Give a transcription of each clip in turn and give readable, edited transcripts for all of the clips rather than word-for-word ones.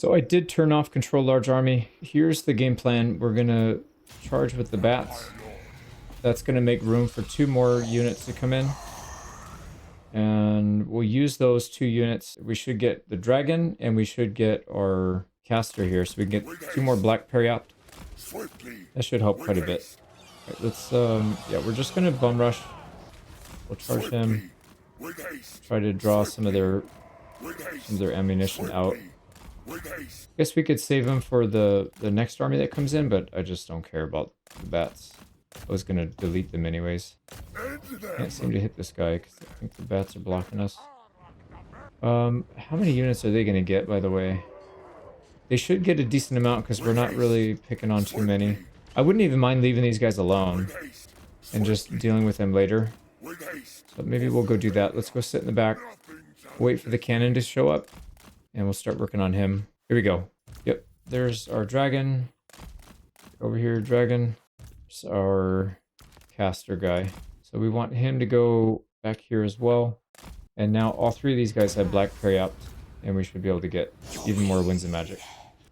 So I did turn off control large army. Here's the game plan. We're going to charge with the bats. That's going to make room for 2 more units to come in. And we'll use those 2 units. We should get the dragon, and we should get our caster here. So we can get 2 more black periopt. That should help quite a bit. Right, let's, yeah, we're just going to bum rush. We'll charge him. Try to draw some of their ammunition out. Guess we could save them for the next army that comes in, but I just don't care about the bats. I was going to delete them anyways. Can't seem to hit this guy because I think the bats are blocking us. How many units are they going to get, by the way? They should get a decent amount because we're not really picking on too many. I wouldn't even mind leaving these guys alone and just dealing with them later. So maybe we'll go do that. Let's go sit in the back, wait for the cannon to show up, and we'll start working on him. Here we go. Yep, there's our dragon. Over here, dragon. There's our caster guy. So we want him to go back here as well. And now all 3 of these guys have black periopt, and we should be able to get even more winds of magic.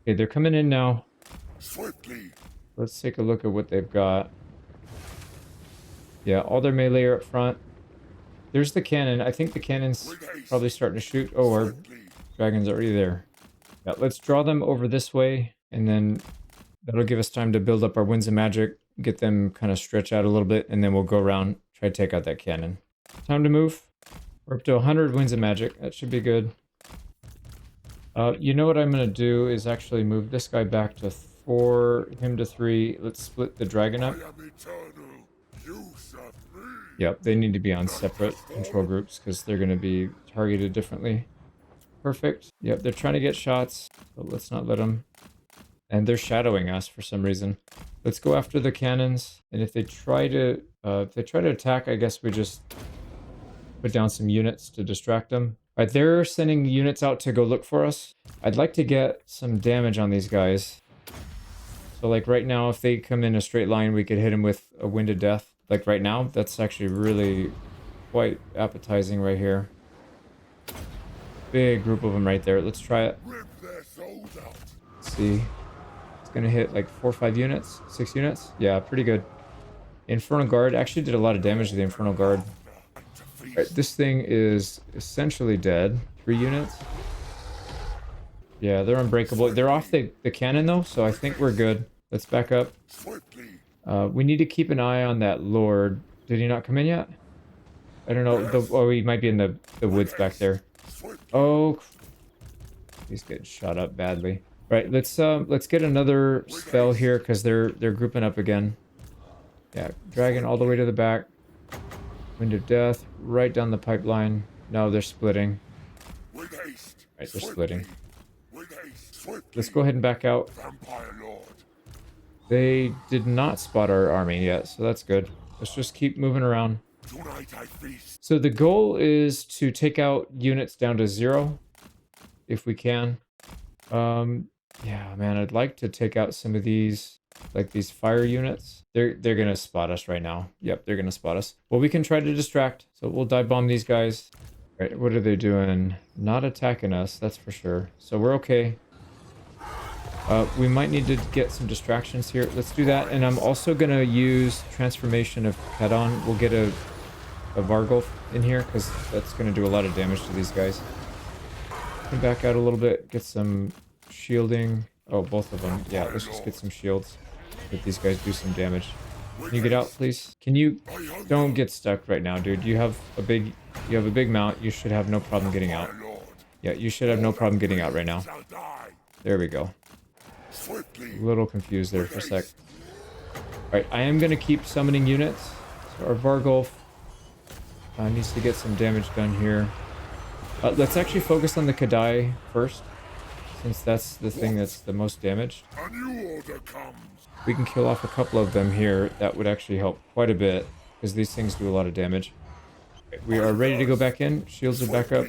Okay, they're coming in now. Let's take a look at what they've got. Yeah, all their melee are up front. There's the cannon. I think the cannon's probably starting to shoot. Oh, our dragon's already there. Yeah, let's draw them over this way, and then that'll give us time to build up our winds of magic, get them kind of stretch out a little bit, and then we'll go around, try to take out that cannon. Time to move. We're up to 100 winds of magic. That should be good. You know what I'm going to do is actually move this guy back to 4, him to 3. Let's split the dragon up. Yep, they need to be on separate control groups because they're going to be targeted differently. Perfect. Yep, they're trying to get shots, but let's not let them. And they're shadowing us for some reason. Let's go after the cannons. And if they try to attack, I guess we just put down some units to distract them. All right, they're sending units out to go look for us. I'd like to get some damage on these guys. So like right now, if they come in a straight line, we could hit them with a wind of death. Like right now, that's actually really quite appetizing right here. Big group of them right there. Let's try it. Let's see. It's going to hit like 4 or 5 units, 6 units. Yeah, pretty good. Infernal Guard actually did a lot of damage to the Infernal Guard. Right, this thing is essentially dead. 3 units. Yeah, they're unbreakable. They're off the cannon though, so I think we're good. Let's back up. We need to keep an eye on that Lord. Did he not come in yet? I don't know. Oh, he might be in the woods back there. Oh, he's getting shot up badly. Right, let's get another spell here because they're grouping up again. Yeah, dragon all the way to the back. Wind of Death right down the pipeline. No, they're splitting. Right, they're splitting. Let's go ahead and back out. They did not spot our army yet, so that's good. Let's just keep moving around. So the goal is to take out units down to 0, if we can. Yeah, man, I'd like to take out some of these, like these fire units. They're gonna spot us right now. Yep, they're gonna spot us. Well, we can try to distract. So we'll dive bomb these guys. All right, what are they doing? Not attacking us, that's for sure. So we're okay. We might need to get some distractions here. Let's do that. And I'm also going to use Transformation of Kadon. We'll get a Vargulf in here because that's going to do a lot of damage to these guys. Can back out a little bit, get some shielding. Oh, both of them. Yeah, let's just get some shields. Let these guys do some damage. Can you get out, please? Can you... Don't get stuck right now, dude. You have a big mount. You should have no problem getting out. Yeah, you should have no problem getting out right now. There we go. A little confused there for a sec. Alright, I am going to keep summoning units. So our Vargulf needs to get some damage done here. Let's actually focus on the Kadai first, since that's the thing that's the most damaged. We can kill off a couple of them here. That would actually help quite a bit, because these things do a lot of damage. We are ready to go back in. Shields are back up.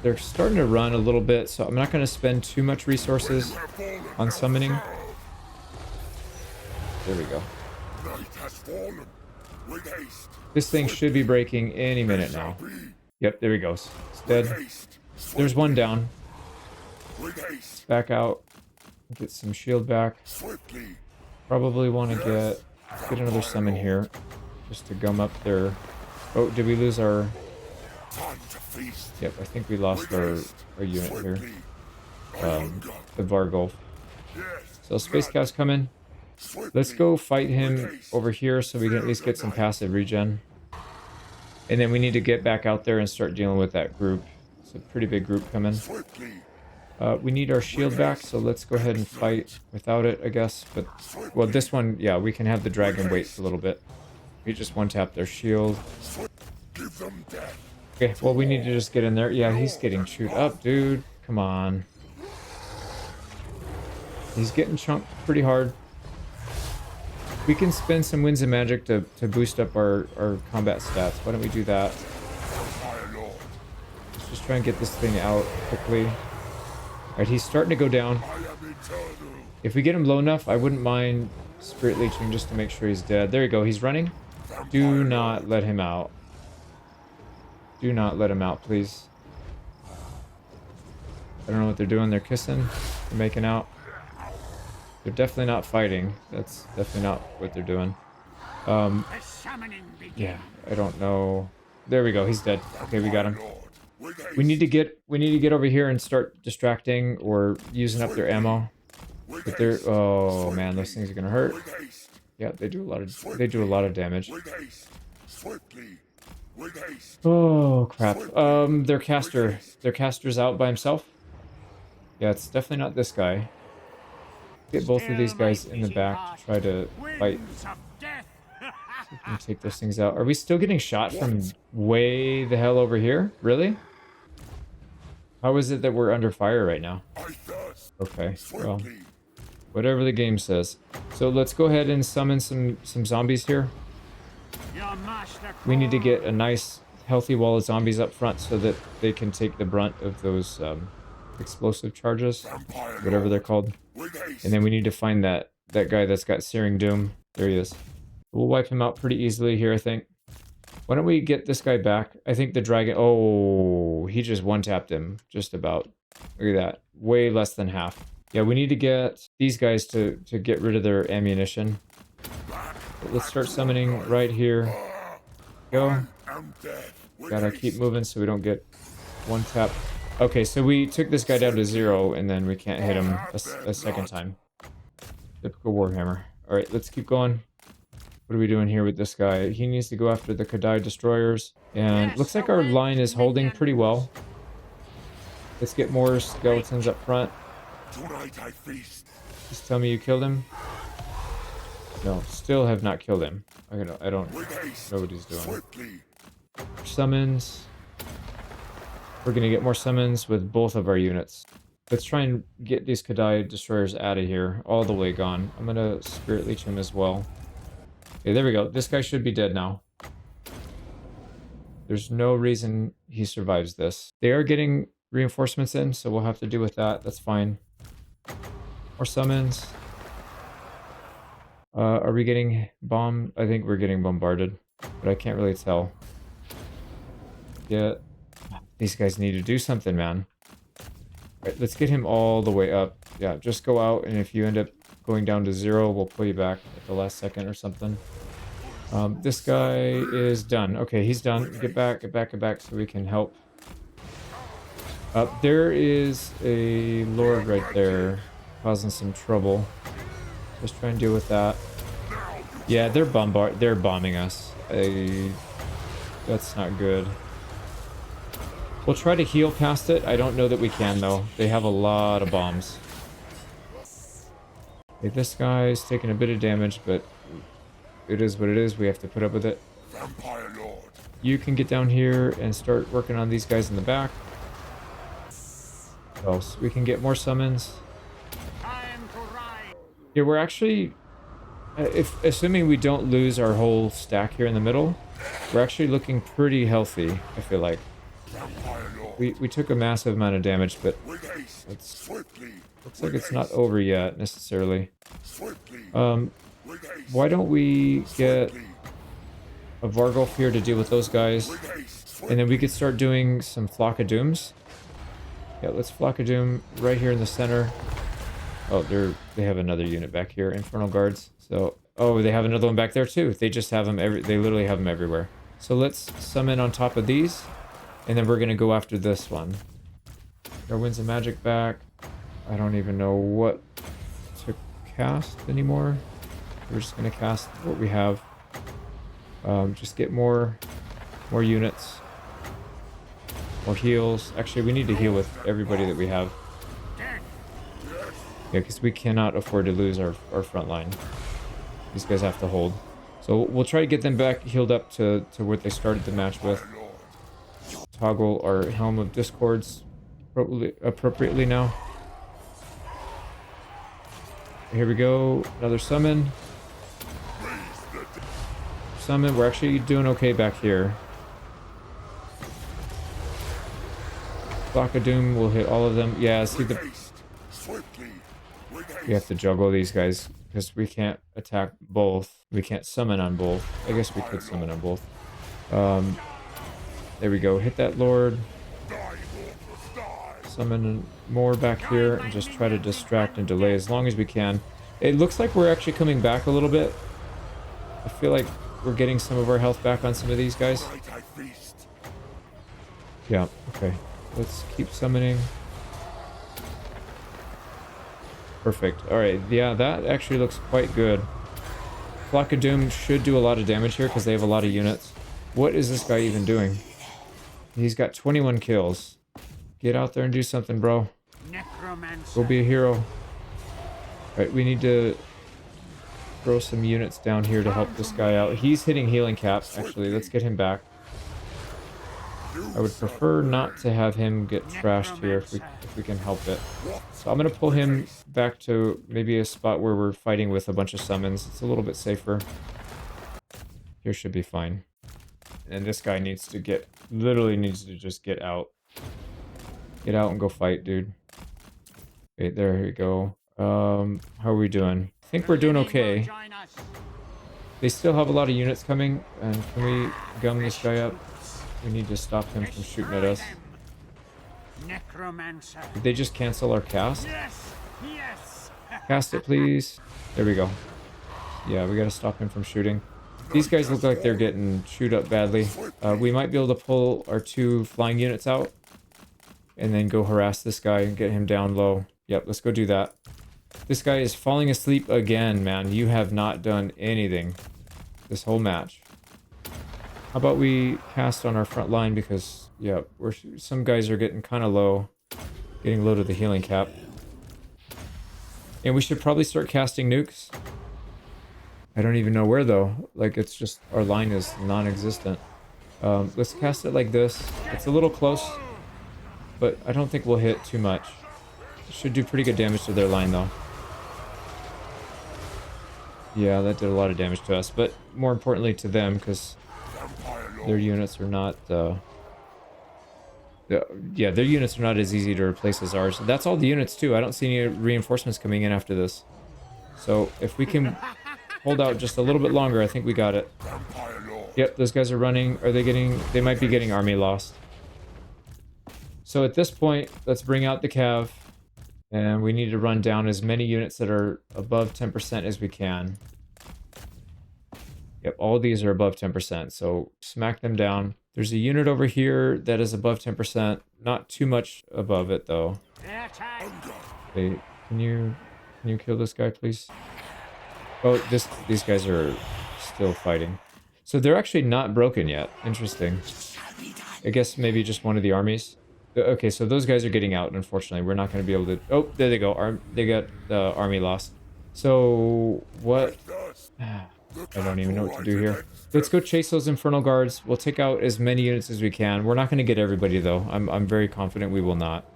They're starting to run a little bit, so I'm not going to spend too much resources on summoning. There we go. This thing should be breaking any minute now. Yep, there he goes. It's dead. There's one down. Back out. Get some shield back. Probably want to get another summon here. Just to gum up their... Oh, did we lose our... Yep, I think we lost our unit here. The Vargolf. So Space Cow's coming. Let's go fight him over here so we can at least get some passive regen. And then we need to get back out there and start dealing with that group. It's a pretty big group coming. We need our shield back, so let's go ahead and fight without it, I guess. But, well, this one, yeah, we can have the dragon wait for a little bit. We just one-tap their shield. Okay, well, we need to just get in there. Yeah, he's getting chewed up, dude. Come on. He's getting chunked pretty hard. We can spend some Winds of Magic to boost up our combat stats. Why don't we do that? Let's just try and get this thing out quickly. Alright, he's starting to go down. If we get him low enough, I wouldn't mind Spirit Leeching just to make sure he's dead. There you go, he's running. Do not let him out. Do not let him out, please. I don't know what they're doing. They're kissing. They're making out. They're definitely not fighting. That's definitely not what they're doing. Yeah, I don't know. There we go. He's dead. Okay, we got him. We need to get over here and start distracting or using up their ammo. But they're... Oh man, those things are gonna hurt. Yeah, they do a lot of damage. Oh crap. Their caster's out by himself. Yeah, it's definitely not this guy. Get both of these guys in the back to try to fight. So we can take those things out. Are we still getting shot from way the hell over here? Really? How is it that we're under fire right now? Okay, well, whatever the game says. So let's go ahead and summon some zombies here. We need to get a nice healthy wall of zombies up front so that they can take the brunt of those explosive charges, whatever they're called. And then we need to find that guy that's got Searing Doom. There he is. We'll wipe him out pretty easily here, I think. Why don't we get this guy back? I think the dragon... Oh, he just one-tapped him. Just about. Look at that. Way less than half. Yeah, we need to get these guys to get rid of their ammunition. But let's start summoning right here. Go. Gotta keep moving so we don't get one tap. Okay, so we took this guy down to 0, and then we can't hit him a second time. Typical Warhammer. Alright, let's keep going. What are we doing here with this guy? He needs to go after the Kadai destroyers. And looks like our line is holding pretty well. Let's get more skeletons up front. Just tell me you killed him. No, still have not killed him. I don't know what he's doing. Summons. We're gonna get more summons with both of our units. Let's try and get these Kadai destroyers out of here. All the way gone. I'm gonna Spirit Leech him as well. Okay, there we go. This guy should be dead now. There's no reason he survives this. They are getting reinforcements in, so we'll have to deal with that. That's fine. More summons. Are we getting bombed? I think we're getting bombarded, but I can't really tell. Yeah, these guys need to do something, man. Right, let's get him all the way up. Yeah, just go out, and if you end up going down to 0, we'll pull you back at the last second or something. This guy is done. Okay, he's done. Get back, so we can help. There is a lord right there causing some trouble. Just try and deal with that. Yeah, they're bombing us. That's not good. We'll try to heal past it. I don't know that we can, though. They have a lot of bombs. Okay, this guy's taking a bit of damage, but it is what it is. We have to put up with it. You can get down here and start working on these guys in the back. What else? We can get more summons. Yeah, we're actually... assuming we don't lose our whole stack here in the middle, we're actually looking pretty healthy, I feel like. We took a massive amount of damage, but it's... Looks like it's not over yet, necessarily. Why don't we get a Vargolf here to deal with those guys, and then we could start doing some Flock of Dooms. Yeah, let's Flock of Doom right here in the center. Oh, they have another unit back here, Infernal Guards. So, oh, they have another one back there too. They just have them they literally have them everywhere. So let's summon on top of these, and then we're gonna go after this one. Our Winds of Magic back. I don't even know what to cast anymore. We're just gonna cast what we have. Just get more units, more heals. Actually, we need to heal with everybody that we have. Yeah, because we cannot afford to lose our front line. These guys have to hold. So we'll try to get them back healed up to what they started the match with. Toggle our Helm of Discords appropriately now. Here we go. Another summon. Summon. We're actually doing okay back here. Flock of Doom will hit all of them. Yeah, see we have to juggle these guys because we can't attack both. We can't summon on both. I guess we could summon on both. There we go. Hit that Lord. Summon more back here and just try to distract and delay as long as we can. It looks like we're actually coming back a little bit. I feel like we're getting some of our health back on some of these guys. Yeah, okay. Let's keep summoning. Perfect. Alright, yeah, that actually looks quite good. Flock of Doom should do a lot of damage here because they have a lot of units. What is this guy even doing? He's got 21 kills. Get out there and do something, bro. Go be a hero. Alright, we need to throw some units down here to help this guy out. He's hitting healing caps, actually. Let's get him back. I would prefer not to have him get trashed here if we can help it. So I'm going to pull him back to maybe a spot where we're fighting with a bunch of summons. It's a little bit safer. Here should be fine. And this guy needs to literally needs to just get out. Get out and go fight, dude. Okay, there we go. How are we doing? I think we're doing okay. They still have a lot of units coming, and can we gum this guy up? We need to stop him from shooting at us. Did they just cancel our cast? Cast it, please. There we go. Yeah, we gotta stop him from shooting. These guys look like they're getting chewed up badly. We might be able to pull our 2 flying units out and then go harass this guy and get him down low. Yep, let's go do that. This guy is falling asleep again, man. You have not done anything this whole match. How about we cast on our front line because, yeah, some guys are getting kind of low. Getting low to the healing cap. And we should probably start casting nukes. I don't even know where, though. Like, it's just, our line is non-existent. Let's cast it like this. It's a little close, but I don't think we'll hit too much. It should do pretty good damage to their line, though. Yeah, that did a lot of damage to us, but more importantly to them, because their units are not, yeah, their units are not as easy to replace as ours. That's all the units, too. I don't see any reinforcements coming in after this. So, if we can hold out just a little bit longer, I think we got it. Yep, those guys are running. They might be getting army lost. So, at this point, let's bring out the cav. And we need to run down as many units that are above 10% as we can. Yep, all these are above 10%, so smack them down. There's a unit over here that is above 10%. Not too much above it, though. Okay, can you kill this guy, please? Oh, these guys are still fighting. So they're actually not broken yet. Interesting. I guess maybe just one of the armies. Okay, so those guys are getting out, unfortunately. We're not going to be able to... Oh, there they go. They got the army lost. So, what... I don't even know what to do here. Let's go chase those Infernal Guards. We'll take out as many units as we can. We're not going to get everybody, though. I'm very confident we will not.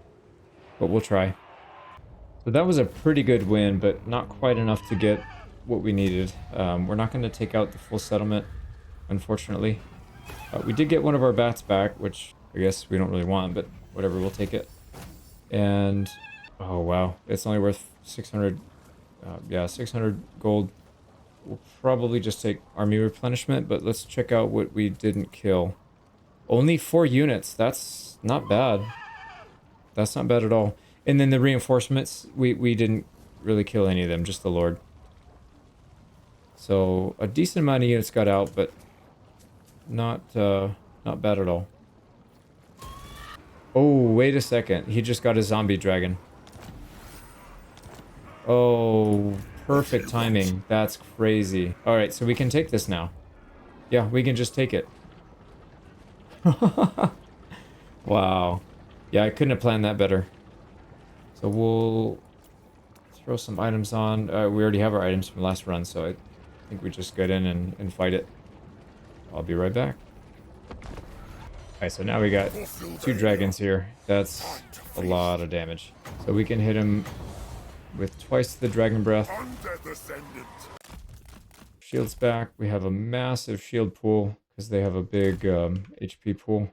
But we'll try. So that was a pretty good win, but not quite enough to get what we needed. We're not going to take out the full settlement, unfortunately. We did get one of our bats back, which I guess we don't really want, but whatever, we'll take it. And... oh, wow. It's only worth 600... yeah, 600 gold. We'll probably just take army replenishment, but let's check out what we didn't kill. Only 4 units. That's not bad. That's not bad at all. And then the reinforcements, we didn't really kill any of them, just the Lord. So a decent amount of units got out, but not bad at all. Oh, wait a second. He just got a zombie dragon. Oh, perfect timing. That's crazy. All right, so we can take this now. Yeah, we can just take it. Wow. Yeah, I couldn't have planned that better. So we'll throw some items on. We already have our items from last run, so I think we just get in and fight it. I'll be right back. Alright, so now we got 2 dragons here. That's a lot of damage. So we can hit him with twice the dragon breath. Shields back. We have a massive shield pool because they have a big HP pool.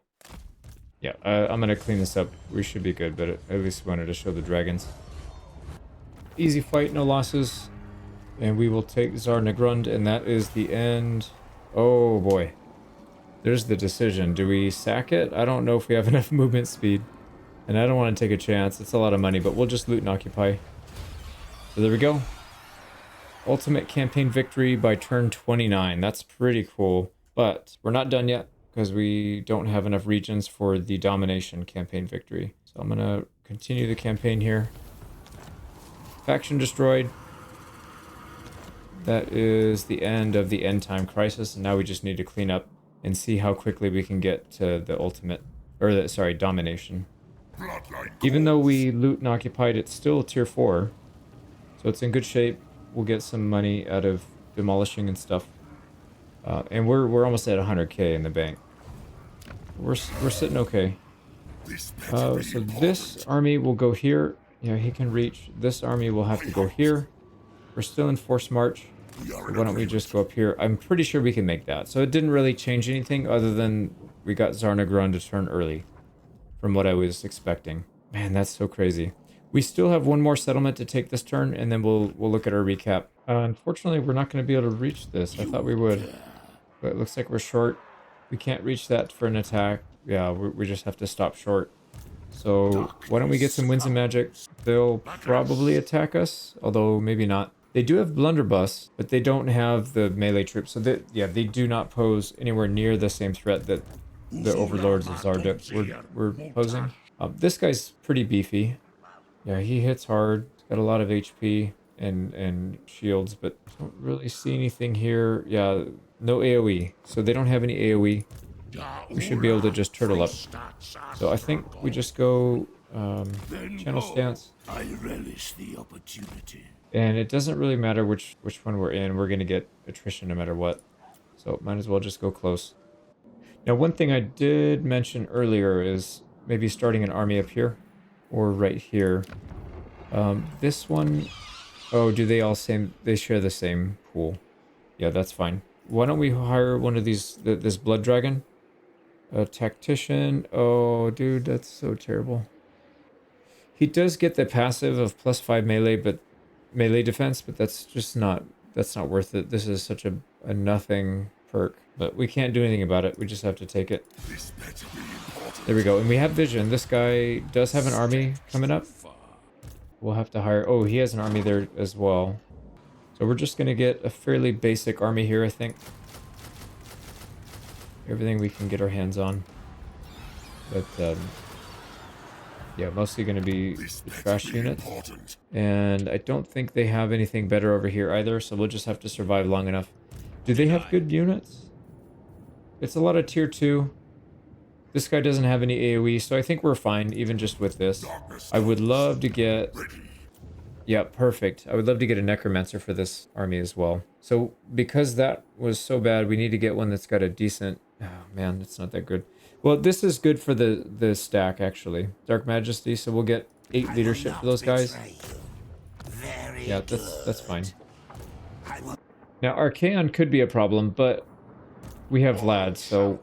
Yeah, I'm going to clean this up. We should be good, but at least wanted to show the dragons. Easy fight, no losses. And we will take Tsar Negrund, and that is the end. Oh boy. There's the decision. Do we sack it? I don't know if we have enough movement speed. And I don't want to take a chance. It's a lot of money, but we'll just loot and occupy. So there we go. Ultimate campaign victory by turn 29. That's pretty cool. But we're not done yet because we don't have enough regions for the domination campaign victory. So I'm going to continue the campaign here. Faction destroyed. That is the end of the end time crisis. And now we just need to clean up and see how quickly we can get to the ultimate, or the, sorry, domination. Even though we loot and occupied, it's still tier 4. So it's in good shape. We'll get some money out of demolishing and stuff. And we're almost at 100k in the bank. We're sitting okay. So this army will go here. Yeah, he can reach. This army will have to go here. We're still in forced march. So why don't we just go up here? I'm pretty sure we can make that. So it didn't really change anything other than we got Tsar Negrund to turn early from what I was expecting. Man, that's so crazy. We still have one more settlement to take this turn, and then we'll look at our recap. Unfortunately, we're not going to be able to reach this. I thought we would, but it looks like we're short. We can't reach that for an attack. Yeah, we just have to stop short. So why don't we get some winds and magic? They'll probably attack us, although maybe not. They do have blunderbuss, but they don't have the melee troops. So they do not pose anywhere near the same threat that the overlords of Zarduk were posing. This guy's pretty beefy. Yeah, he hits hard. He's got a lot of HP and shields, but don't really see anything here. Yeah, no AoE. So they don't have any AoE. We should be able to just turtle up. So I think we just go channel stance. I relish the opportunity. And it doesn't really matter which one we're in. We're going to get attrition no matter what. So might as well just go close. Now, one thing I did mention earlier is maybe starting an army up here or right here. This one, oh, do they all they share the same pool? Yeah, that's fine. Why don't we hire one of these, this blood dragon? A tactician. Oh, dude, that's so terrible. He does get the passive of +5 melee defense, but that's just not worth it. This is such a nothing perk, but we can't do anything about it. We just have to take it. There we go. And we have vision. This guy does have an army coming up. We'll have to hire. Oh, he has an army there as well. So we're just going to get a fairly basic army here, I think. Everything we can get our hands on. But, yeah, mostly going to be the trash units. And I don't think they have anything better over here either, so we'll just have to survive long enough. Do they have good units? It's a lot of tier 2. This guy doesn't have any AoE, so I think we're fine, even just with this. I would love to get... Yeah, perfect. I would love to get a Necromancer for this army as well. So, because that was so bad, we need to get one that's got a decent... Oh, man, that's not that good. Well, this is good for the stack, actually. Dark Majesty, so we'll get 8 leadership for those guys. Yeah, that's fine. Now, Archaon could be a problem, but we have Vlad, so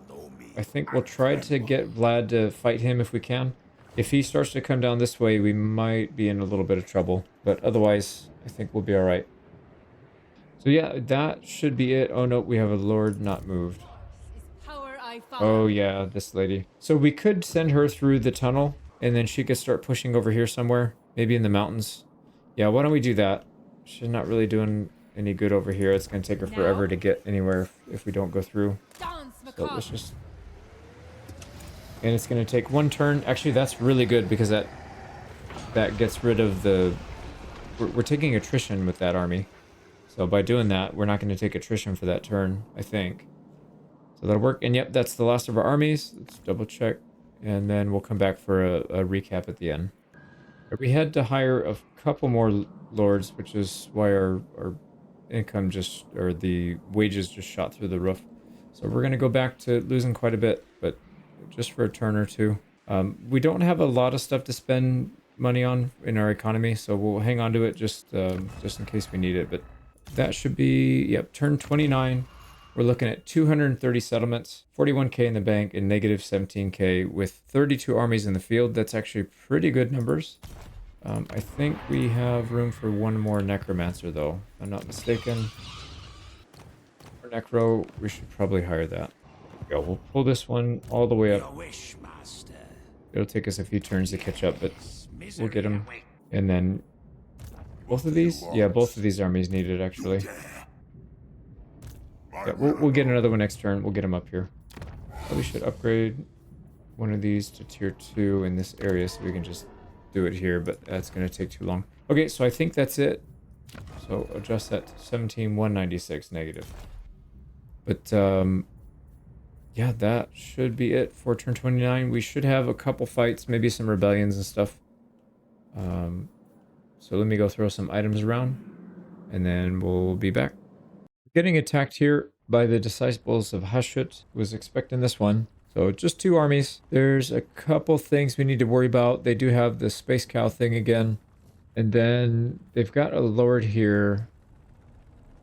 I think we'll try to get Vlad to fight him if we can. If he starts to come down this way, we might be in a little bit of trouble, but otherwise, I think we'll be all right. So yeah, that should be it. Oh no, we have a Lord not moved. Oh yeah, this lady. So we could send her through the tunnel and then she could start pushing over here somewhere, maybe in the mountains. Yeah, why don't we do that? She's not really doing any good over here. It's going to take her forever to get anywhere if we don't go through. So let's just... And it's going to take one turn. Actually, that's really good because that gets rid of the... We're taking attrition with that army. So by doing that, we're not going to take attrition for that turn, I think. So that'll work. And yep, that's the last of our armies. Let's double check. And then we'll come back for a recap at the end. We had to hire a couple more lords, which is why our income just, or the wages just shot through the roof. So we're going to go back to losing quite a bit, but just for a turn or two. We don't have a lot of stuff to spend money on in our economy, so we'll hang on to it just in case we need it. But that should be, yep, turn 29. We're looking at 230 settlements, 41k in the bank, and negative 17k with 32 armies in the field. That's actually pretty good numbers. I think we have room for one more necromancer, though, if I'm not mistaken. For necro, we should probably hire that. Yeah, we'll pull this one all the way up. It'll take us a few turns to catch up, but we'll get him. And then both of these? Yeah, both of these armies need it, actually. Yeah, we'll get another one next turn. We'll get him up here. Probably should upgrade one of these to tier 2 in this area so we can just do it here, but that's going to take too long. Okay, so I think that's it. So adjust that to 17,196 negative. But yeah, that should be it for turn 29. We should have a couple fights, maybe some rebellions and stuff. So let me go throw some items around, and then we'll be back. Getting attacked here by the Disciples of Hashut. Was expecting this one. So just 2 armies. There's a couple things we need to worry about. They do have the Space Cow thing again. And then they've got a Lord here.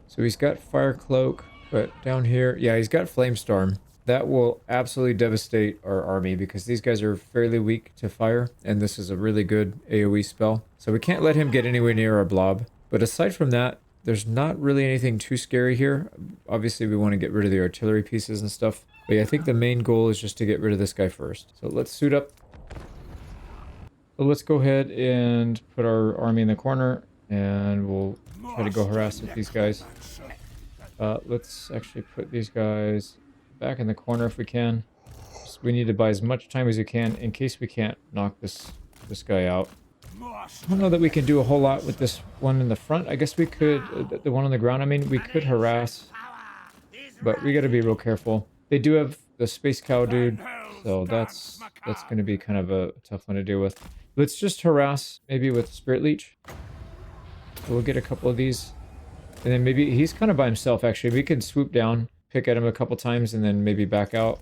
So he's got Fire Cloak, but down here, yeah, he's got Flamestorm. That will absolutely devastate our army because these guys are fairly weak to fire, and this is a really good AoE spell. So we can't let him get anywhere near our blob. But aside from that, there's not really anything too scary here. Obviously, we want to get rid of the artillery pieces and stuff. But yeah, I think the main goal is just to get rid of this guy first. So let's suit up. So let's go ahead and put our army in the corner, and we'll try to go harass with these guys. Let's actually put these guys back in the corner if we can. We need to buy as much time as we can in case we can't knock this guy out. I don't know that we can do a whole lot with this one in the front. I guess we could, the one on the ground, I mean, we could harass, but we got to be real careful. They do have the Space Cow dude, so that's going to be kind of a tough one to deal with. Let's just harass, maybe with Spirit Leech. So we'll get a couple of these, and then maybe he's kind of by himself, actually. We can swoop down, pick at him a couple times, and then maybe back out.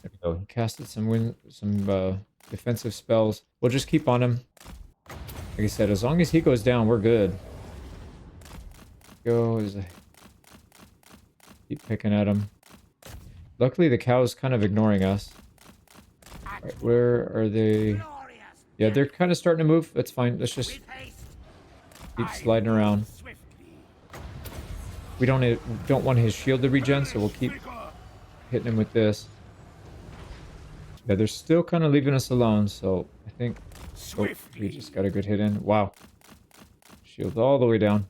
There we go. He casted some defensive spells. We'll just keep on him. Like I said, as long as he goes down, we're good. Keep picking at him. Luckily, the cow's kind of ignoring us. Right, where are they? Yeah, they're kind of starting to move. That's fine. Let's just keep sliding around. We don't want his shield to regen, so we'll keep hitting him with this. Yeah, they're still kind of leaving us alone, so I think... Oh, we just got a good hit in. Wow. Shield all the way down.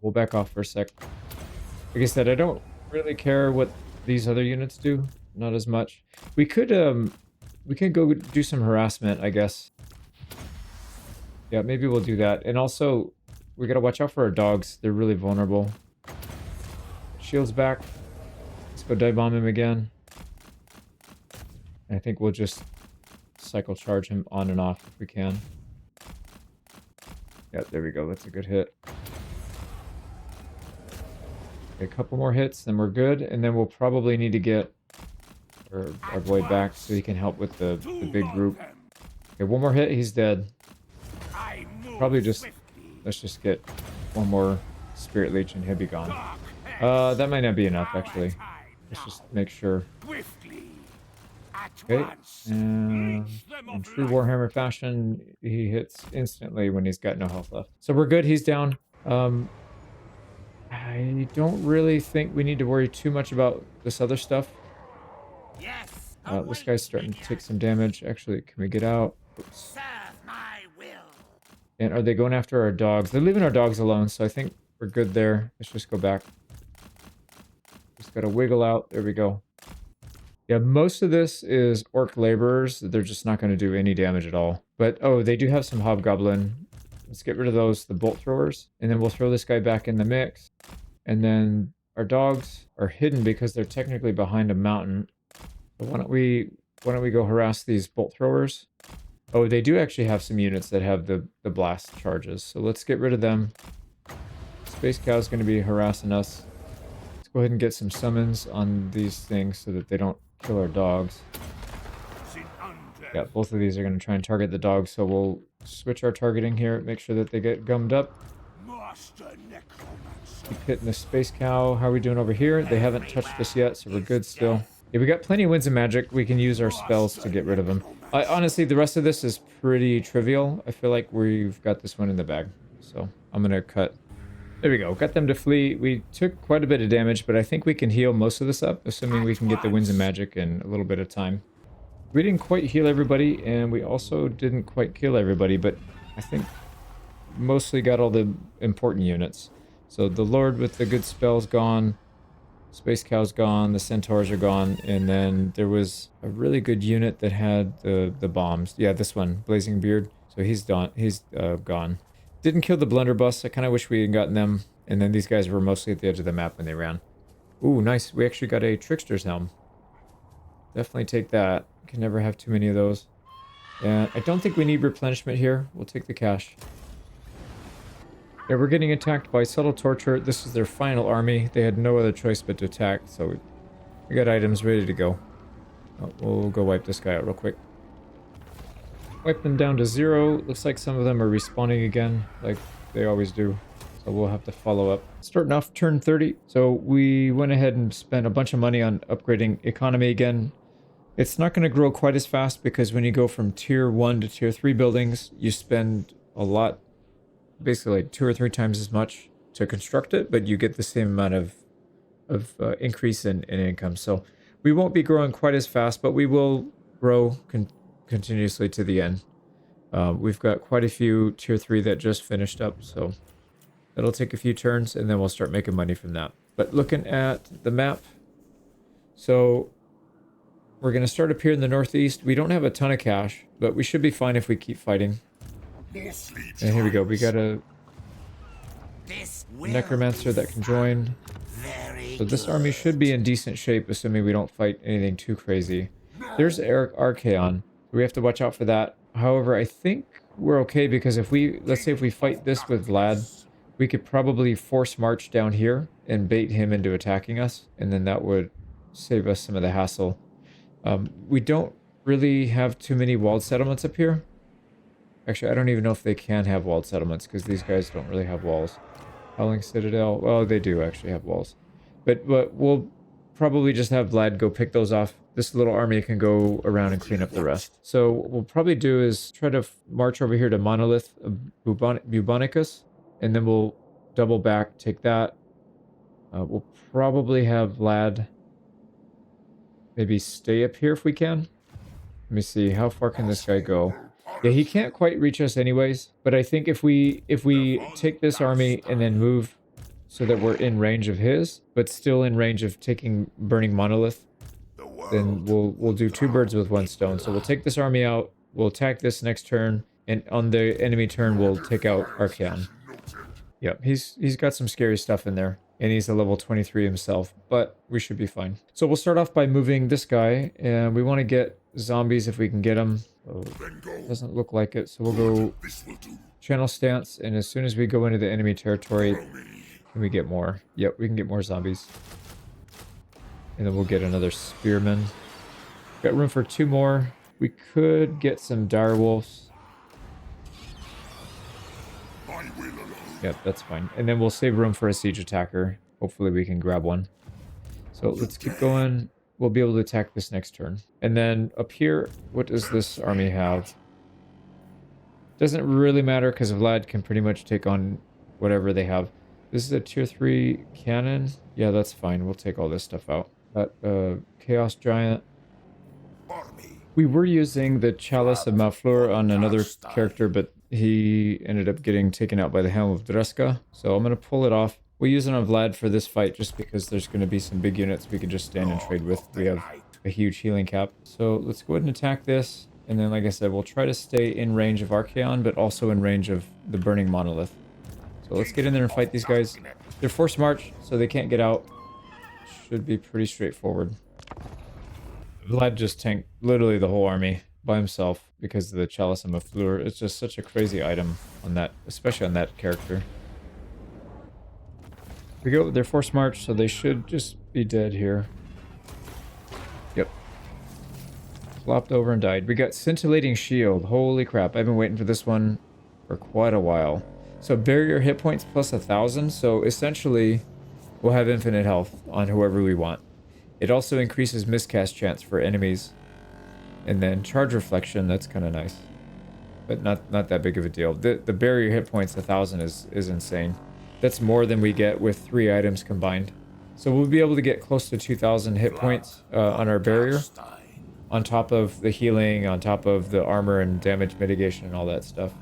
We'll back off for a sec. Like I said, I don't really care what these other units do. Not as much. We could go do some harassment, I guess. Yeah, maybe we'll do that. And also, we gotta watch out for our dogs. They're really vulnerable. Shield's back. Let's go dive bomb him again. I think we'll just cycle charge him on and off if we can. Yeah, there we go. That's a good hit. Okay, a couple more hits, then we're good. And then we'll probably need to get our boy back so he can help with the big group. Okay, one more hit, he's dead. Probably just... Let's just get one more Spirit Leech and he'll be gone. That might not be enough, actually. Let's just make sure. Okay, and in true Warhammer fashion, he hits instantly when he's got no health left. So we're good, he's down. I don't really think we need to worry too much about this other stuff. This guy's starting to take some damage. Actually, can we get out? Oops. Serve my will. And are they going after our dogs? They're leaving our dogs alone, so I think we're good there. Let's just go back. Just gotta wiggle out. There we go. Yeah, most of this is orc laborers. They're just not going to do any damage at all. But, oh, they do have some hobgoblin. Let's get rid of those, the bolt throwers. And then we'll throw this guy back in the mix. And then our dogs are hidden because they're technically behind a mountain. So why don't we go harass these bolt throwers? Oh, they do actually have some units that have the blast charges. So let's get rid of them. Space Cow's going to be harassing us. Let's go ahead and get some summons on these things so that they don't kill our dogs. Yeah, both of these are going to try and target the dogs, so we'll switch our targeting here, make sure that they get gummed up. Keep hitting the Space Cow. How are we doing over here? They haven't touched us yet, so we're good still. Yeah, we got plenty of winds of magic. We can use our spells to get rid of them. Honestly, the rest of this is pretty trivial. I feel like we've got this one in the bag. So I'm going to cut. There we go. Got them to flee. We took quite a bit of damage, but I think we can heal most of this up, assuming we can get the winds of magic in a little bit of time. We didn't quite heal everybody, and we also didn't quite kill everybody, but I think mostly got all the important units. So the Lord with the good spells gone, Space Cow's gone, the Centaurs are gone, and then there was a really good unit that had the bombs. Yeah, this one, Blazing Beard. So he's done. He's gone. Didn't kill the blunderbuss. I kind of wish we had gotten them. And then these guys were mostly at the edge of the map when they ran. Ooh, nice. We actually got a Trickster's Helm. Definitely take that. Can never have too many of those. And I don't think we need replenishment here. We'll take the cash. Yeah, we're getting attacked by Subtle Torture. This is their final army. They had no other choice but to attack. So we got items ready to go. Oh, we'll go wipe this guy out real quick. Wipe them down to 0. Looks like some of them are respawning again, like they always do. So we'll have to follow up. Starting off turn 30. So we went ahead and spent a bunch of money on upgrading economy again. It's not going to grow quite as fast because when you go from tier 1 to tier 3 buildings, you spend a lot, basically like 2 or 3 times as much to construct it, but you get the same amount of increase in income. So we won't be growing quite as fast, but we will grow continuously to the end. We've got quite a few tier 3 that just finished up, so that'll take a few turns and then we'll start making money from that. But looking at the map, so we're going to start up here in the northeast. We don't have a ton of cash, but we should be fine if we keep fighting. And here we go. We got a necromancer that can join. So this army should be in decent shape, assuming we don't fight anything too crazy. There's Archaon. We have to watch out for that. However, I think we're okay because if we, let's say if we fight this with Vlad, we could probably force march down here and bait him into attacking us. And then that would save us some of the hassle. We don't really have too many walled settlements up here. Actually, I don't even know if they can have walled settlements because these guys don't really have walls. Howling Citadel. Well, they do actually have walls. But we'll probably just have Vlad go pick those off. This little army can go around and clean up the rest. So what we'll probably do is try to march over here to Monolith Bubonicus, and then we'll double back, take that. We'll probably have Vlad maybe stay up here if we can. Let me see, how far can this guy go? Yeah, he can't quite reach us anyways, but I think if we take this army and then move so that we're in range of his, but still in range of taking Burning Monolith, then we'll do 2 birds with 1 stone. So we'll take this army out, we'll attack this next turn, and on the enemy turn we'll take out Archaon. Yep, he's got some scary stuff in there, and he's a level 23 himself, but we should be fine. So we'll start off by moving this guy, and we want to get zombies if we can get them. Oh, doesn't look like it, so we'll go channel stance, and as soon as we go into the enemy territory, can we get more? Yep, we can get more zombies. And then we'll get another spearman. Got room for 2 more. We could get some direwolves. Yep, that's fine. And then we'll save room for a siege attacker. Hopefully we can grab one. So let's keep going. We'll be able to attack this next turn. And then up here, what does this army have? Doesn't really matter because Vlad can pretty much take on whatever they have. This is a tier 3 cannon. Yeah, that's fine. We'll take all this stuff out. Got Chaos Giant. We were using the Chalice of Malfleur on another Carstein. character, but he ended up getting taken out by the Helm of Dreska. So I'm going to pull it off. We'll use it on Vlad for this fight just because there's going to be some big units we can just stand and trade with. We have a huge healing cap. So let's go ahead and attack this. And then, like I said, we'll try to stay in range of Archaon, but also in range of the Burning Monolith. So let's get in there and fight these guys. They're forced march, so they can't get out. Should be pretty straightforward. Vlad just tanked literally the whole army by himself because of the Chalice of Malfleur. It's just such a crazy item on that, especially on that character. Here we go. They're forced march, so they should just be dead here. Yep. Flopped over and died. We got Scintillating Shield. Holy crap. I've been waiting for this one for quite a while. So barrier hit points plus 1,000. So essentially, we'll have infinite health on whoever we want. It also increases miscast chance for enemies. And then charge reflection, that's kind of nice. But not that big of a deal. The barrier hit points 1,000 is insane. That's more than we get with 3 items combined. So we'll be able to get close to 2,000 hit points on our barrier. On top of the healing, on top of the armor and damage mitigation and all that stuff.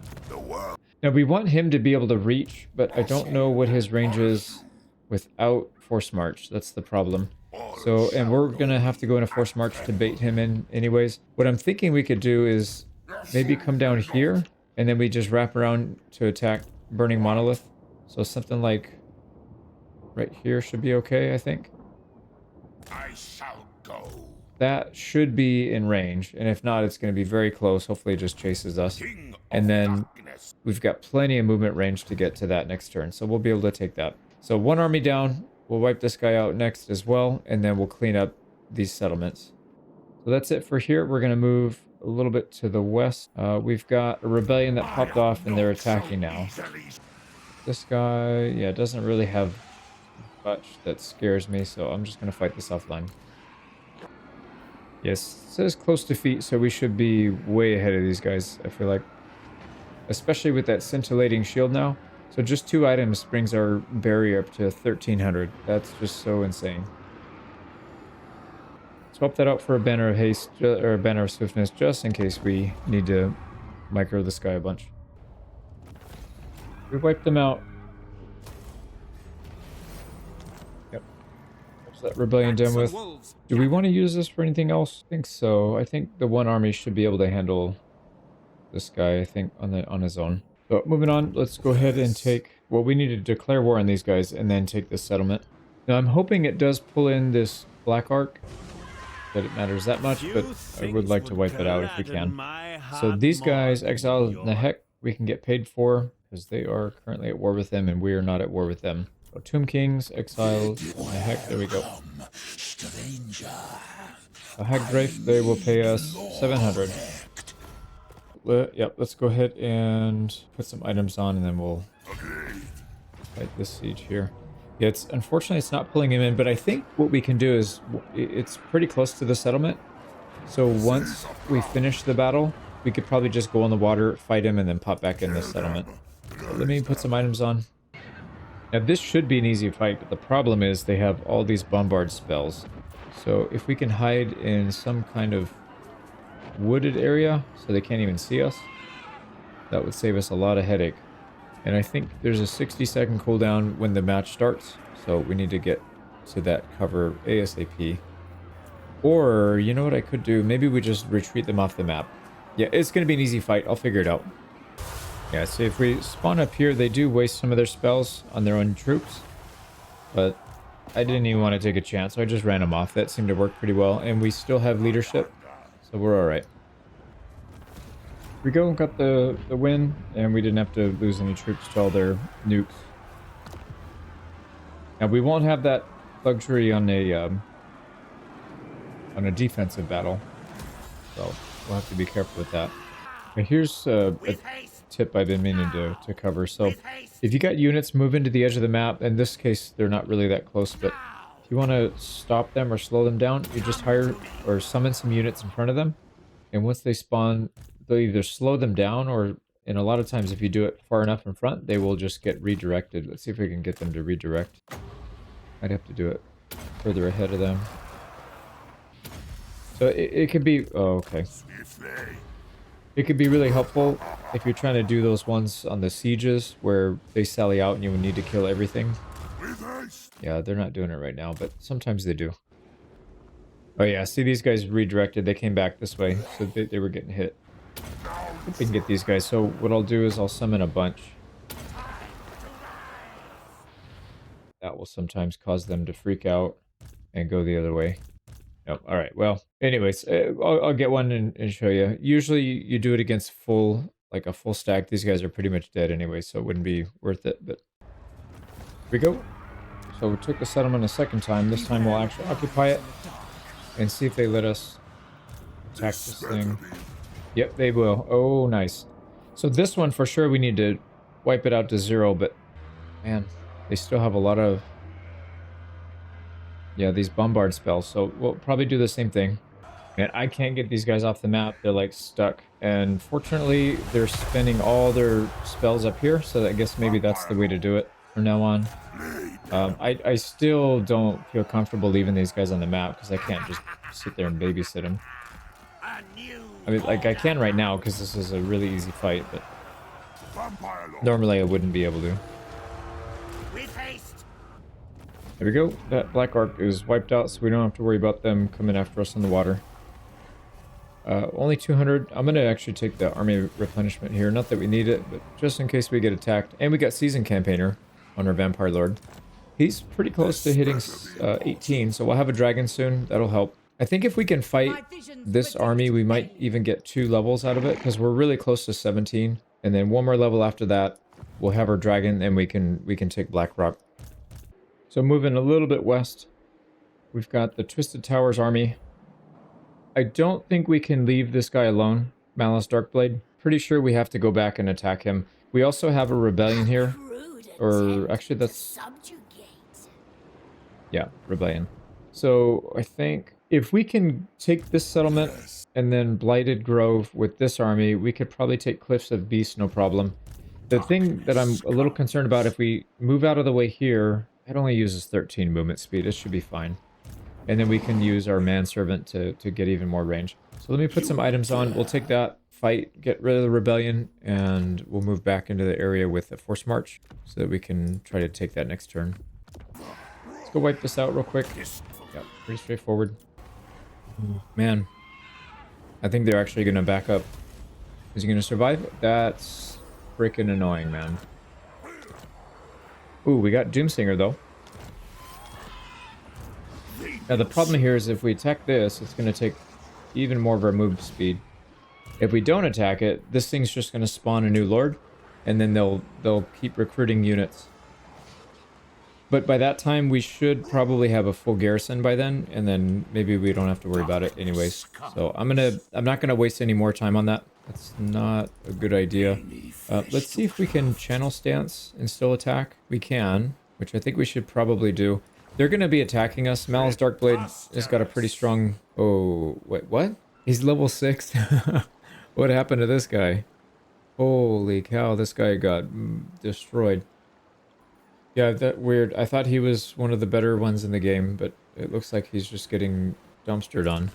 Now we want him to be able to reach, but I don't know what his range is without Force March. That's the problem. So, and we're going to have to go into Force March to bait him in anyways. What I'm thinking we could do is maybe come down here, and then we just wrap around to attack Burning Monolith. So something like right here should be okay, I think. I shall go. That should be in range, and if not, it's going to be very close. Hopefully it just chases us. And then we've got plenty of movement range to get to that next turn, so we'll be able to take that. So one army down. We'll wipe this guy out next as well, and then we'll clean up these settlements. So that's it for here. We're going to move a little bit to the west. We've got a rebellion that popped off, and they're attacking now. This guy, yeah, doesn't really have much that scares me, so I'm just going to fight this offline. Yes, it says close defeat, so we should be way ahead of these guys, I feel like. Especially with that scintillating shield now. So just 2 items brings our barrier up to 1,300. That's just so insane. Swap that out for a banner of haste, or a banner of swiftness, just in case we need to micro this guy a bunch. We wiped them out. Yep. What's that rebellion done with? Do we want to use this for anything else? I think so. I think the one army should be able to handle this guy, I think, on his own. So moving on, let's go ahead and take, well, we need to declare war on these guys and then take this settlement. Now I'm hoping it does pull in this Black Arc, that it matters that much, but I would like to wipe it out if we can. So these guys, exiled Nehek, we can get paid for, because they are currently at war with them and we are not at war with them. So Tomb Kings, exiled Nehek, there we go. Hagdrafe, they will pay us 700. Yep, let's go ahead and put some items on, and then we'll fight this siege here. Yeah, unfortunately it's not pulling him in, but I think what we can do is, it's pretty close to the settlement. So once we finish the battle, we could probably just go on the water, fight him, and then pop back in the settlement. So let me put some items on. Now this should be an easy fight, but the problem is they have all these bombard spells. So if we can hide in some kind of wooded area so they can't even see us, that would save us a lot of headache. And I think there's a 60-second cooldown when the match starts, so we need to get to that cover ASAP. Or, you know what I could do? Maybe we just retreat them off the map. Yeah, it's going to be an easy fight. I'll figure it out. Yeah, so if we spawn up here, they do waste some of their spells on their own troops. But I didn't even want to take a chance, so I just ran them off. That seemed to work pretty well. And we still have leadership, so we're alright. We got the win, and we didn't have to lose any troops to all their nukes. Now we won't have that luxury on a defensive battle, so we'll have to be careful with that. Now here's a tip I've been meaning to cover. So if you got units move into the edge of the map, in this case they're not really that close, but if you want to stop them or slow them down, you just hire or summon some units in front of them, and once they spawn, they'll either slow them down, or, and a lot of times if you do it far enough in front, they will just get redirected. Let's see if we can get them to redirect. I'd have to do it further ahead of them. So it could be... Oh, okay. It could be really helpful if you're trying to do those ones on the sieges where they sally out and you would need to kill everything. Yeah, they're not doing it right now, but sometimes they do. Oh yeah, see, these guys redirected. They came back this way, so they were getting hit. I think we can get these guys. So what I'll do is I'll summon a bunch. That will sometimes cause them to freak out and go the other way. Nope. All right. Well, anyways, I'll get one and show you. Usually you do it against full, like a full stack. These guys are pretty much dead anyway, so it wouldn't be worth it. But here we go. So we took the settlement a second time. This time we'll actually occupy it and see if they let us attack this thing. Yep, they will. Oh, nice. So this one for sure we need to wipe it out to 0, but man, they still have a lot of... Yeah, these bombard spells, so we'll probably do the same thing. And I can't get these guys off the map. They're like stuck. And fortunately, they're spending all their spells up here, so I guess maybe that's the way to do it from now on. I still don't feel comfortable leaving these guys on the map because I can't just sit there and babysit them. I mean, like, I can right now because this is a really easy fight, but normally I wouldn't be able to. There we go. That black arc is wiped out, so we don't have to worry about them coming after us in the water. Only 200. I'm going to actually take the army replenishment here. Not that we need it, but just in case we get attacked. And we got Season Campaigner on our Vampire Lord. He's pretty close to hitting 18, so we'll have a dragon soon. That'll help. I think if we can fight this army, we might even get 2 levels out of it, because we're really close to 17. And then 1 more level after that, we'll have our dragon, and we can take Blackrock. So moving a little bit west, we've got the Twisted Towers army. I don't think we can leave this guy alone, Malice Darkblade. Pretty sure we have to go back and attack him. We also have a rebellion here. Or actually that's... Yeah, rebellion. So I think if we can take this settlement and then Blighted Grove with this army, we could probably take Cliffs of Beasts, no problem. The thing that I'm a little concerned about, if we move out of the way here, it only uses 13 movement speed. It should be fine. And then we can use our manservant to get even more range. So let me put some items on. We'll take that fight, get rid of the rebellion, and we'll move back into the area with a force march so that we can try to take that next turn. Let's go wipe this out real quick. Yeah, pretty straightforward. Ooh, man, I think they're actually going to back up. Is he going to survive? That's freaking annoying, man. Ooh, we got Doomsinger, though. Now, the problem here is if we attack this, it's going to take even more of our move speed. If we don't attack it, this thing's just going to spawn a new lord, and then they'll keep recruiting units. But by that time, we should probably have a full garrison by then, and then maybe we don't have to worry about it anyways. So I'm not gonna waste any more time on that. That's not a good idea. Let's see if we can channel stance and still attack. We can, which I think we should probably do. They're gonna be attacking us. Malice Darkblade has got a pretty strong... Oh, wait, what? He's level 6? What happened to this guy? Holy cow, this guy got destroyed. Yeah, that weird. I thought he was one of the better ones in the game, but it looks like he's just getting dumpstered on.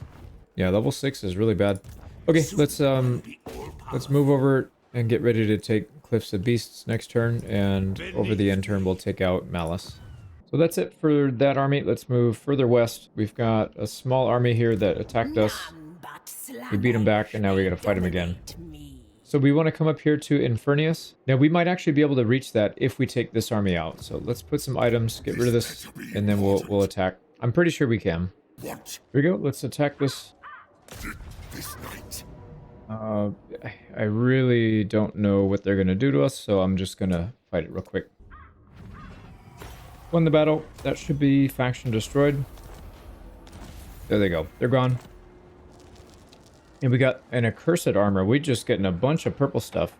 Yeah, level 6 is really bad. Okay, let's move over and get ready to take Cliffs of Beasts next turn, and over the end turn we'll take out Malice. So that's it for that army. Let's move further west. We've got a small army here that attacked us. We beat him back, and now we gotta fight him again. So we want to come up here to Infernius. Now we might actually be able to reach that if we take this army out. So let's put some items, get rid of this, and then we'll attack. I'm pretty sure we can. Here we go. Let's attack this. I really don't know what they're gonna do to us, so I'm just gonna fight it real quick. Won the battle. That should be faction destroyed. There they go. They're gone. And we got an accursed armor. We're just getting a bunch of purple stuff.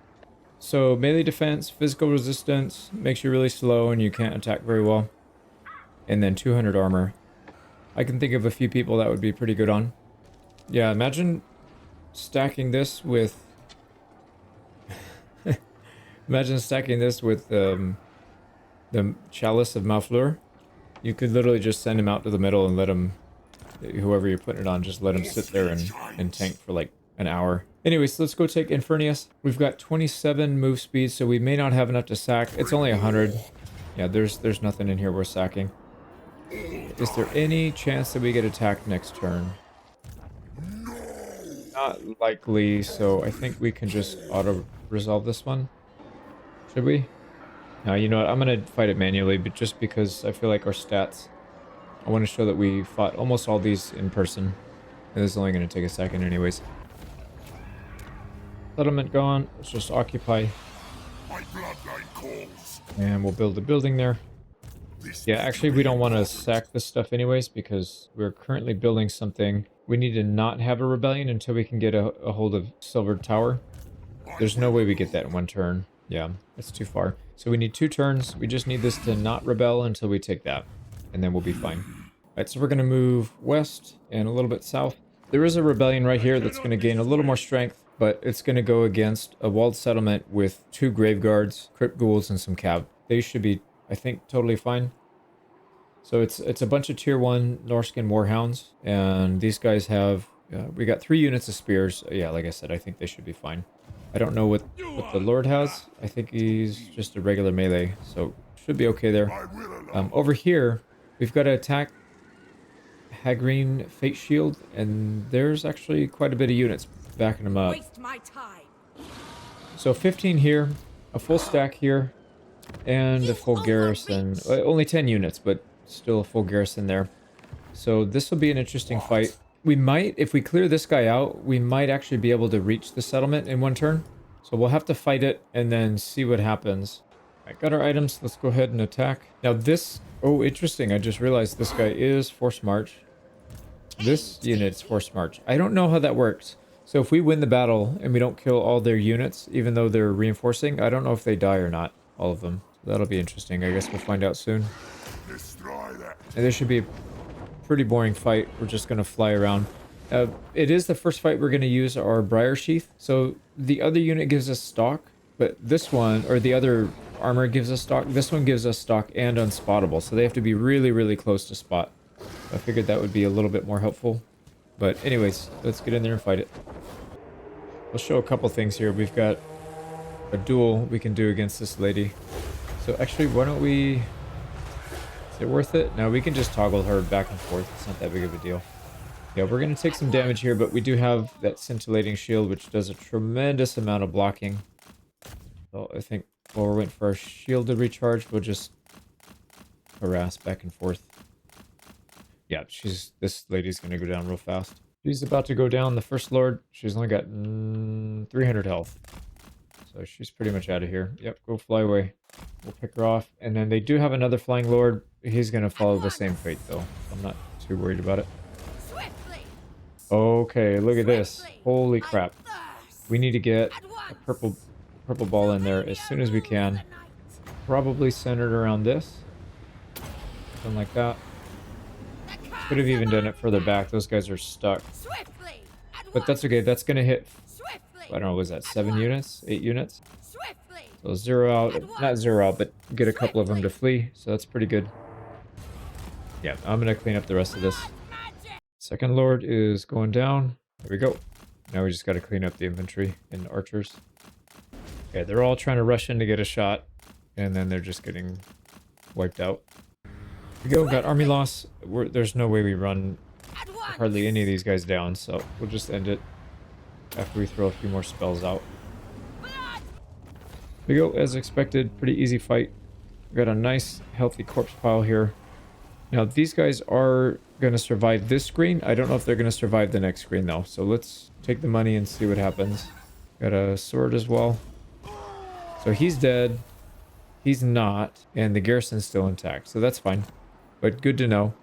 So melee defense, physical resistance, makes you really slow and you can't attack very well. And then 200 armor. I can think of a few people that would be pretty good on. Yeah, imagine stacking this with... imagine stacking this with the Chalice of Malfleur. You could literally just send him out to the middle and let him Whoever you're putting it on, just let him sit there and tank for like an hour. Anyways, let's go take Infernius. We've got 27 move speed, so we may not have enough to sack. It's only 100. Yeah, there's nothing in here worth sacking. Is there any chance that we get attacked next turn? Not likely, so I think we can just auto-resolve this one. Should we? No, you know what? I'm going to fight it manually, but just because I feel like our stats... I want to show that we fought almost all these in person. And this is only going to take a second anyways. Settlement gone. Let's just occupy. My bloodline calls. And we'll build a building there. Yeah, actually we don't want to sack this stuff anyways because we're currently building something. We need to not have a rebellion until we can get a hold of Silver Tower. There's no way we get that in one turn. Yeah, that's too far. So we need 2 turns. We just need this to not rebel until we take that. And then we'll be fine. Alright, so we're going to move west and a little bit south. There is a rebellion right here that's going to gain a little more strength, but it's going to go against a walled settlement with 2 grave guards, crypt ghouls, and some cav. They should be, I think, totally fine. So it's a bunch of tier 1 Norskin warhounds, and these guys have... we got 3 units of spears. Yeah, like I said, I think they should be fine. I don't know what the Lord has. I think he's just a regular melee, so should be okay there. Over here, we've got to attack Hagreen Fate Shield, and there's actually quite a bit of units backing them up. So 15 here, a full stack here, and a full garrison. Only 10 units, but still a full garrison there. So this will be an interesting fight. We might, if we clear this guy out, we might actually be able to reach the settlement in one turn. So we'll have to fight it and then see what happens. I got our items. Let's go ahead and attack. Now this... Oh, interesting. I just realized this guy is Force March. This unit's Force March. I don't know how that works. So if we win the battle and we don't kill all their units, even though they're reinforcing, I don't know if they die or not. All of them. So that'll be interesting. I guess we'll find out soon. And this should be a pretty boring fight. We're just going to fly around. It is the first fight we're going to use our Briar Sheath. So the other unit gives us stock, but this one, or the other armor gives us stock. This one gives us stock and unspottable. So they have to be really, really close to spot. I figured that would be a little bit more helpful. But anyways, let's get in there and fight it. We'll show a couple things here. We've got a duel we can do against this lady. So actually, why don't we... Is it worth it? No, we can just toggle her back and forth. It's not that big of a deal. Yeah, we're going to take some damage here, but we do have that scintillating shield, which does a tremendous amount of blocking. So I think while we're waiting for our shield to recharge, we'll just harass back and forth. Yeah, this lady's going to go down real fast. She's about to go down. The First Lord, she's only got 300 health. So she's pretty much out of here. Yep, go fly away. We'll pick her off. And then they do have another Flying Lord. He's going to follow the same fate, though. I'm not too worried about it. Okay, look at this. Holy crap. We need to get a purple ball in there as soon as we can. Probably centered around this. Something like that. Could have even done it further back. Those guys are stuck. But that's okay. That's going to hit, I don't know, was that 7 units? 8 units? So 0 out. Not 0 out, but get a couple of them to flee. So that's pretty good. Yeah, I'm going to clean up the rest of this. Second Lord is going down. There we go. Now we just got to clean up the infantry and archers. Okay, they're all trying to rush in to get a shot. And then they're just getting wiped out. We go, got army loss. There's no way we run hardly any of these guys down, so we'll just end it after we throw a few more spells out. We go, as expected, pretty easy fight. We got a nice, healthy corpse pile here. Now, these guys are going to survive this screen. I don't know if they're going to survive the next screen, though, so let's take the money and see what happens. Got a sword as well. So he's dead. He's not, and the garrison's still intact, so that's fine. But good to know.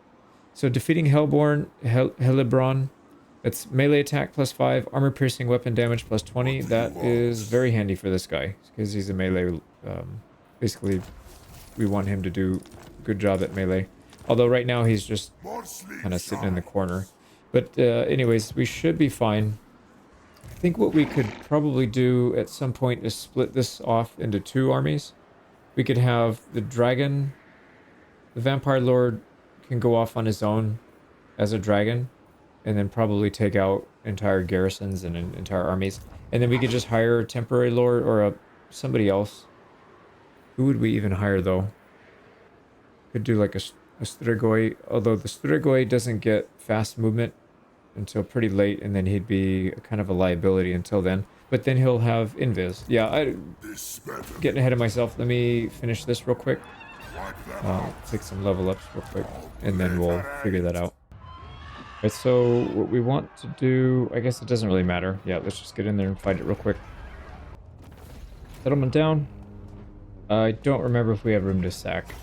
So defeating Hellborn, Helibron, it's melee attack +5, armor piercing weapon damage +20. That is very handy for this guy because he's a melee. Basically, we want him to do a good job at melee. Although right now he's just kind of sitting in the corner. But anyways, we should be fine. I think what we could probably do at some point is split this off into 2 armies. We could have the dragon. The Vampire Lord can go off on his own. as a dragon, and then probably take out entire garrisons and entire armies. And then we could just hire a temporary lord or somebody else. Who would we even hire though? Could do like a Strigoi, although the Strigoi doesn't get fast movement until pretty late, and then he'd be kind of a liability until then. But then he'll have invis. Yeah, getting ahead of myself. Let me finish this real quick. Take some level ups real quick, and then we'll figure that out. Right, so what we want to do, I guess it doesn't really matter. Yeah, let's just get in there and fight it real quick. Settlement down. I don't remember if we have room to sack.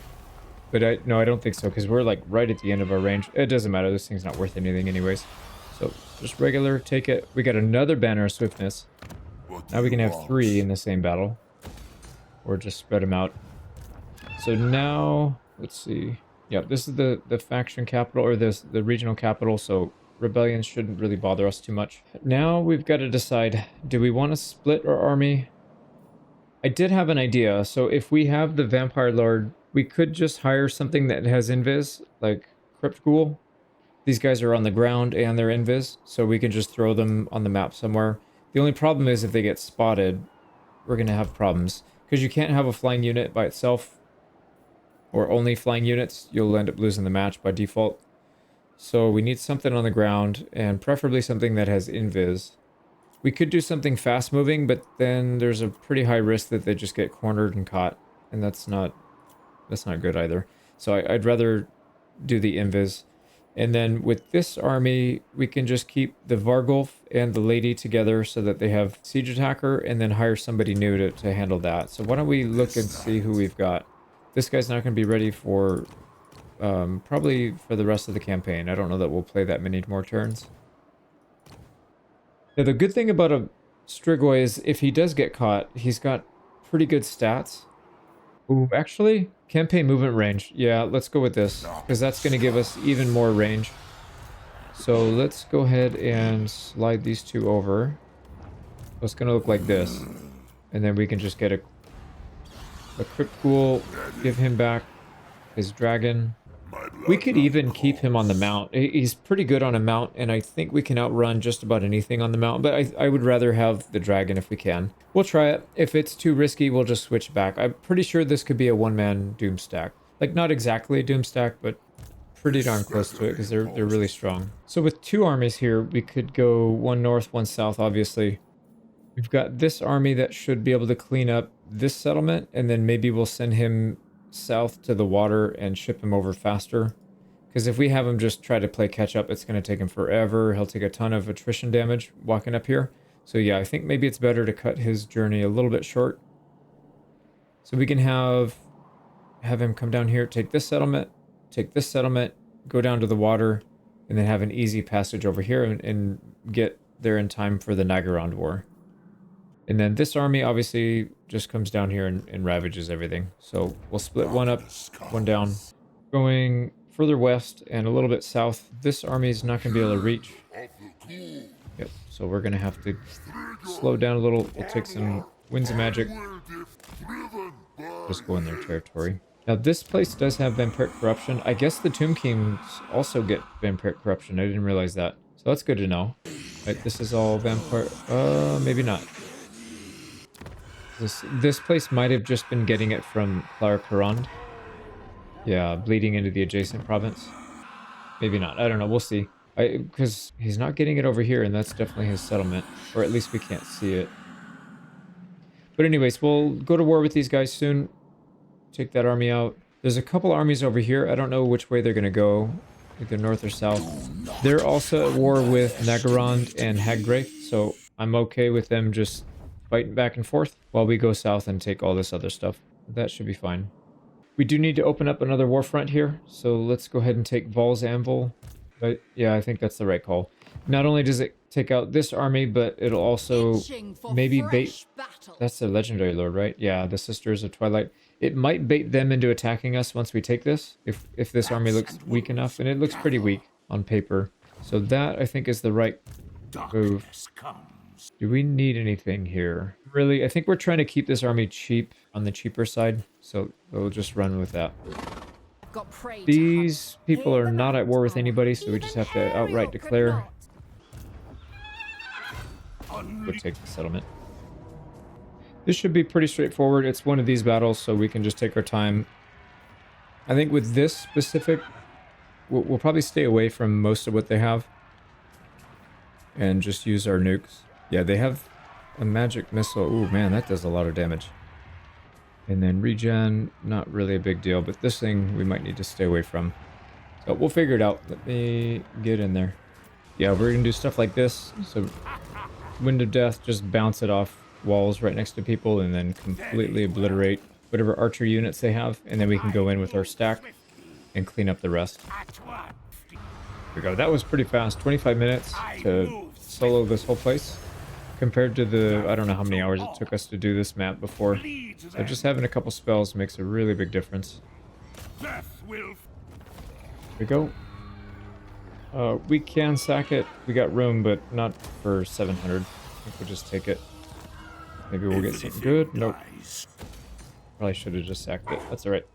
But no, I don't think so, because we're like right at the end of our range. It doesn't matter, this thing's not worth anything anyways. So just regular, take it. We got another banner of swiftness. Now we can have 3 in the same battle. Or just spread them out. So now, let's see. Yeah, this is the faction capital, or the regional capital, so rebellions shouldn't really bother us too much. Now we've got to decide, do we want to split our army? I did have an idea. So if we have the Vampire Lord, we could just hire something that has invis, like Crypt Ghoul. These guys are on the ground and they're invis, so we can just throw them on the map somewhere. The only problem is if they get spotted, we're going to have problems. Because you can't have a flying unit by itself, or only flying units. You'll end up losing the match by default. So we need something on the ground, and preferably something that has invis. We could do something fast moving, but then there's a pretty high risk that they just get cornered and caught, and that's not good either. So I'd rather do the invis. And then with this army, we can just keep the Vargulf and the lady together so that they have siege attacker, and then hire somebody new to handle that. So why don't we look and see who we've got. This guy's not going to be ready for probably for the rest of the campaign. I don't know that we'll play that many more turns. Now, the good thing about a Strigoi is if he does get caught, he's got pretty good stats. Ooh, actually, campaign movement range. Yeah, let's go with this, because that's going to give us even more range. So let's go ahead and slide these 2 over. So it's going to look like this. And then we can just get a Crypt Ghoul, give him back his dragon. We could even keep him on the mount. He's pretty good on a mount, and I think we can outrun just about anything on the mount, but I would rather have the dragon if we can. We'll try it. If it's too risky, we'll just switch back. I'm pretty sure this could be a one-man Doom stack. Like, not exactly a Doom stack, but pretty darn close to it, because they're really strong. So with 2 armies here, we could go 1 north, 1 south, obviously. We've got this army that should be able to clean up this settlement, and then maybe we'll send him south to the water and ship him over faster. Because if we have him just try to play catch up, it's going to take him forever. He'll take a ton of attrition damage walking up here. So yeah, I think maybe it's better to cut his journey a little bit short. So we can have him come down here, take this settlement, go down to the water, and then have an easy passage over here and get there in time for the Nagarond War. And then this army obviously just comes down here and ravages everything. So we'll split 1 up, 1 down. Going further west and a little bit south, this army is not going to be able to reach. Yep, so we're going to have to slow down a little. We'll take some Winds of Magic. Just go in their territory. Now this place does have Vampiric Corruption. I guess the Tomb Kings also get Vampiric Corruption. I didn't realize that. So that's good to know. Right, this is all Vampire... maybe not. This place might have just been getting it from Clara Carond. Yeah, bleeding into the adjacent province. Maybe not. I don't know. We'll see. Because he's not getting it over here, and that's definitely his settlement. Or at least we can't see it. But anyways, we'll go to war with these guys soon. Take that army out. There's a couple armies over here. I don't know which way they're going to go. Either north or south. They're also at war with Nagarond and Haggraith, so I'm okay with them just fighting back and forth while we go south and take all this other stuff. That should be fine. We do need to open up another war front here, so let's go ahead and take Vol's Anvil. But yeah, I think that's the right call. Not only does it take out this army, but it'll also maybe bait... That's the legendary lord, right? Yeah, the Sisters of Twilight. It might bait them into attacking us once we take this, if this army looks weak enough, and it looks pretty weak on paper. So that, I think, is the right move. Do we need anything here? Really, I think we're trying to keep this army cheap, on the cheaper side, so we'll just run with that. got prey to These hunt. people Hear are them not out, at war with our anybody, so we just have to even outright Ariel could declare. not. We'll take the settlement. This should be pretty straightforward. It's one of these battles, so we can just take our time. I think with this specific, we'll probably stay away from most of what they have. And just use our nukes. Yeah, they have a magic missile. Ooh, man, that does a lot of damage. And then regen, not really a big deal, but this thing we might need to stay away from. So we'll figure it out. Let me get in there. Yeah, we're gonna do stuff like this. So Wind of Death, just bounce it off walls right next to people and then completely obliterate whatever archer units they have. And then we can go in with our stack and clean up the rest. There we go. That was pretty fast. 25 minutes to solo this whole place. Compared to the, I don't know how many hours it took us to do this map before. So just having a couple spells makes a really big difference. There we go. We can sack it. We got room, but not for 700. I think we'll just take it. Maybe we'll get something good. Nope. Probably should have just sacked it. That's alright.